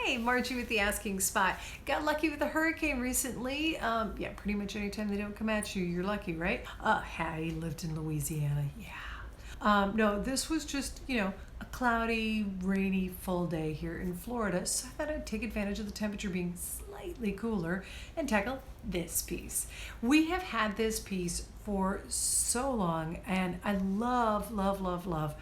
Hey, Margie with the Asking Spot. Got lucky with a hurricane recently. Yeah, pretty much anytime they don't come at you, you're lucky, right? I lived in Louisiana. Yeah. No, this was just, a cloudy, rainy, full day here in Florida. So I thought I'd take advantage of the temperature being slightly cooler and tackle this piece. We have had this piece for so long, and I love, love, love, love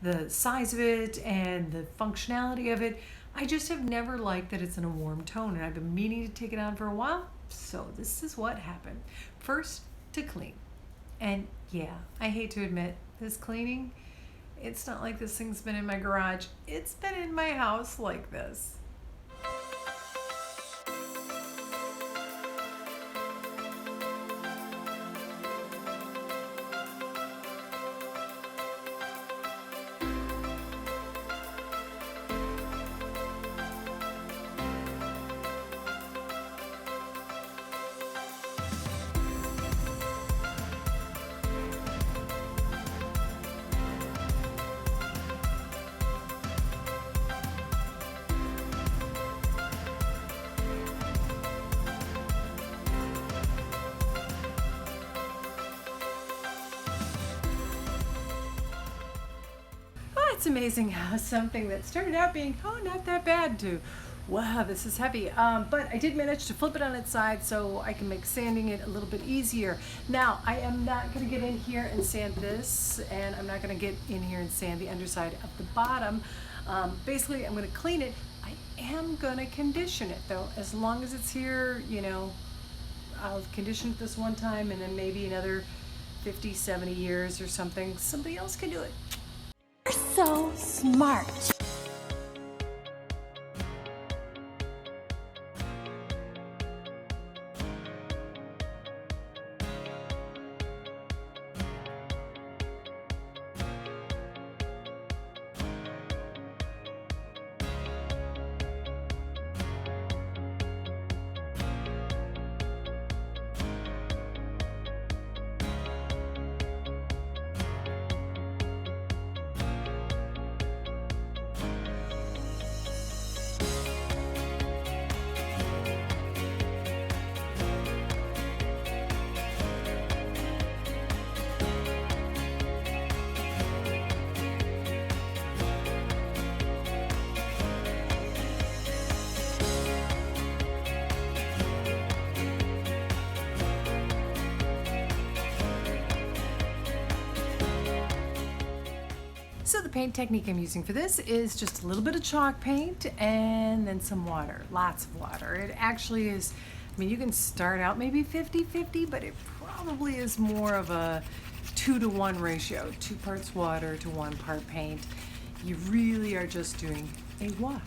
the size of it and the functionality of it. I just have never liked that it's in a warm tone, and I've been meaning to take it on for a while. So this is what happened. First, to clean. And yeah, I hate to admit, this cleaning, it's not like this thing's been in my garage. It's been in my house like this. Oh, it's amazing how something that started out being, not that bad, to, wow, this is heavy. But I did manage to flip it on its side so I can make sanding it a little bit easier. Now, I am not going to get in here and sand this, and I'm not going to get in here and sand the underside of the bottom. Basically, I'm going to clean it. I am going to condition it, though. As long as it's here, I'll condition it this one time, and then maybe another 50, 70 years or something, somebody else can do it. You're so smart. So the paint technique I'm using for this is just a little bit of chalk paint and then some water, lots of water. It actually is, you can start out maybe 50-50, but it probably is more of a 2-to-1 ratio, 2 parts water to 1 part paint. You really are just doing a wash.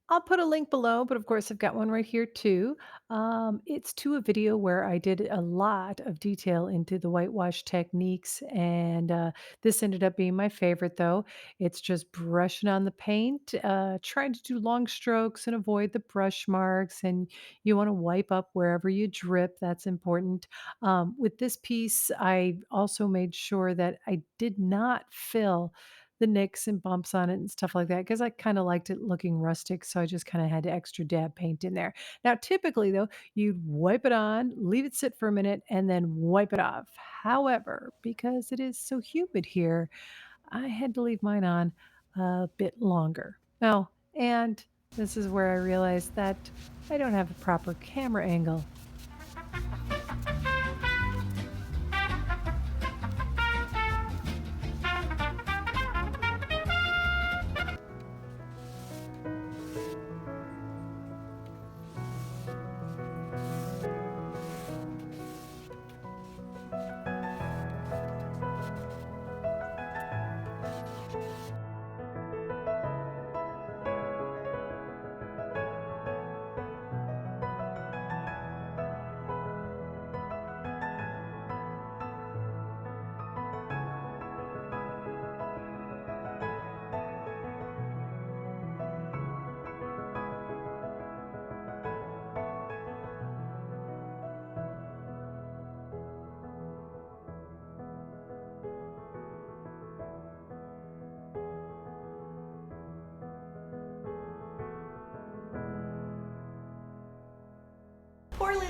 I'll put a link below, but of course I've got one right here too. It's to a video where I did a lot of detail into the whitewash techniques, and this ended up being my favorite though. It's just brushing on the paint, trying to do long strokes and avoid the brush marks, and you want to wipe up wherever you drip. That's important. With this piece, I also made sure that I did not fill the nicks and bumps on it and stuff like that because I kind of liked it looking rustic. So I just kind of had extra dab paint in there. Now, typically, though, you'd wipe it on, leave it sit for a minute, and then wipe it off. However, because it is so humid here, I had to leave mine on a bit longer. Oh, and this is where I realized that I don't have a proper camera angle.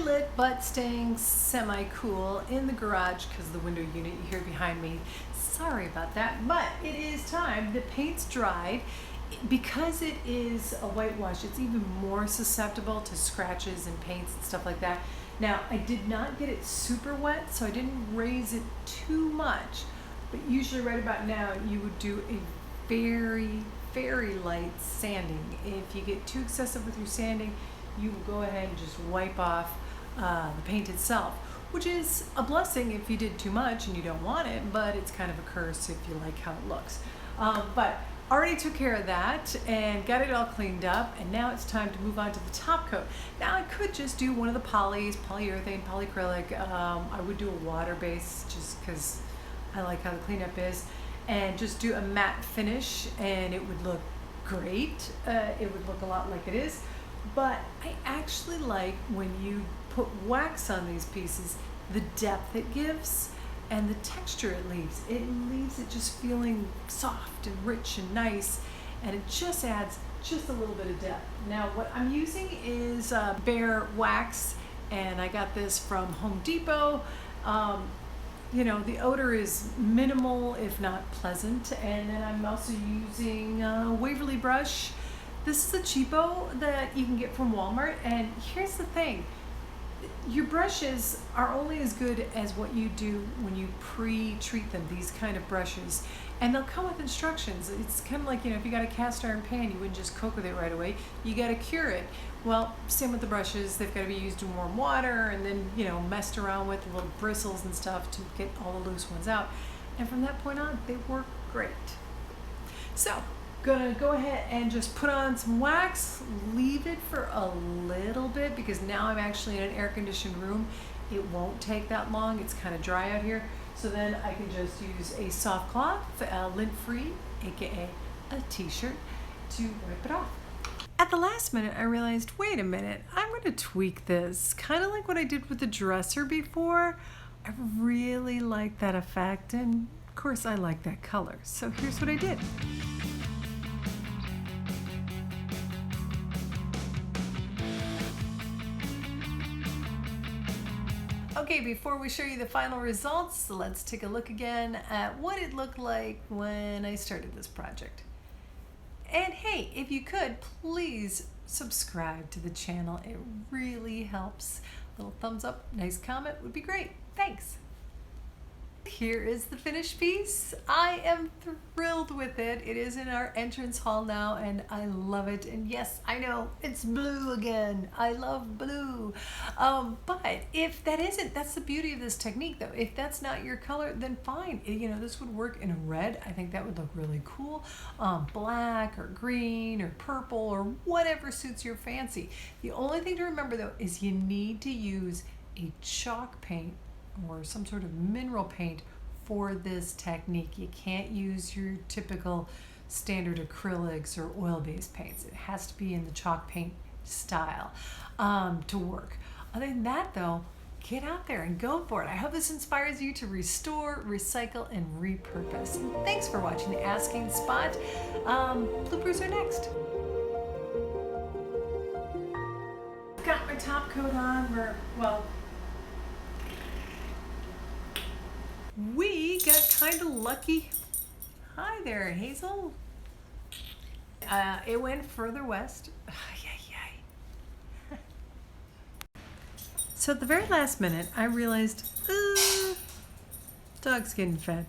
lit but staying semi-cool in the garage because the window unit you hear behind me. Sorry about that, but it is time. The paint's dried. Because it is a whitewash, it's even more susceptible to scratches and paints and stuff like that. Now, I did not get it super wet, so I didn't raise it too much, but usually right about now you would do a very light sanding. If you get too excessive with your sanding, you will go ahead and just wipe off the paint itself, which is a blessing if you did too much and you don't want it, but it's kind of a curse if you like how it looks. But already took care of that and got it all cleaned up, and now it's time to move on to the top coat. Now I could just do one of the polyurethane, polyacrylic. I would do a water base just because I like how the cleanup is, and just do a matte finish and it would look great. It would look a lot like it is, but I actually like when you put wax on these pieces, the depth it gives and the texture it leaves. It leaves it just feeling soft and rich and nice, and it just adds just a little bit of depth. Now what I'm using is Bear wax, and I got this from Home Depot. You know, the odor is minimal, if not pleasant, and then I'm also using Waverly brush. This is a cheapo that you can get from Walmart, and here's the thing. Your brushes are only as good as what you do when you pre-treat them, these kind of brushes. And they'll come with instructions. It's kind of like, you know, if you got a cast iron pan, you wouldn't just cook with it right away. You got to cure it. Well, same with the brushes. They've got to be used in warm water and then, you know, messed around with little bristles and stuff to get all the loose ones out. And from that point on, they work great. So, gonna go ahead and just put on some wax, leave it for a little bit because now I'm actually in an air-conditioned room. It won't take that long. It's kind of dry out here. So then I can just use a soft cloth, lint-free, aka a t-shirt, to wipe it off. At the last minute, I realized, wait a minute, I'm gonna tweak this. Kind of like what I did with the dresser before. I really like that effect, and of course I like that color. So here's what I did. Okay, before we show you the final results, let's take a look again at what it looked like when I started this project. And hey, if you could, please subscribe to the channel. It really helps. A little thumbs up, nice comment would be great. Thanks. Here is the finished piece. I am thrilled with it. It is in our entrance hall now and I love it. And yes, I know it's blue again. I love blue. But if that isn't, that's the beauty of this technique though. If that's not your color, then fine. You know, this would work in a red. I think that would look really cool. Black or green or purple or whatever suits your fancy. The only thing to remember though is you need to use a chalk paint or some sort of mineral paint for this technique. You can't use your typical standard acrylics or oil-based paints. It has to be in the chalk paint style to work. Other than that though, get out there and go for it. I hope this inspires you to restore, recycle, and repurpose. And thanks for watching the Asking Spot. Bloopers are next. Got my top coat on, we got kind of lucky. Hi there, Hazel. It went further west. So at the very last minute, I realized, dog's getting fed.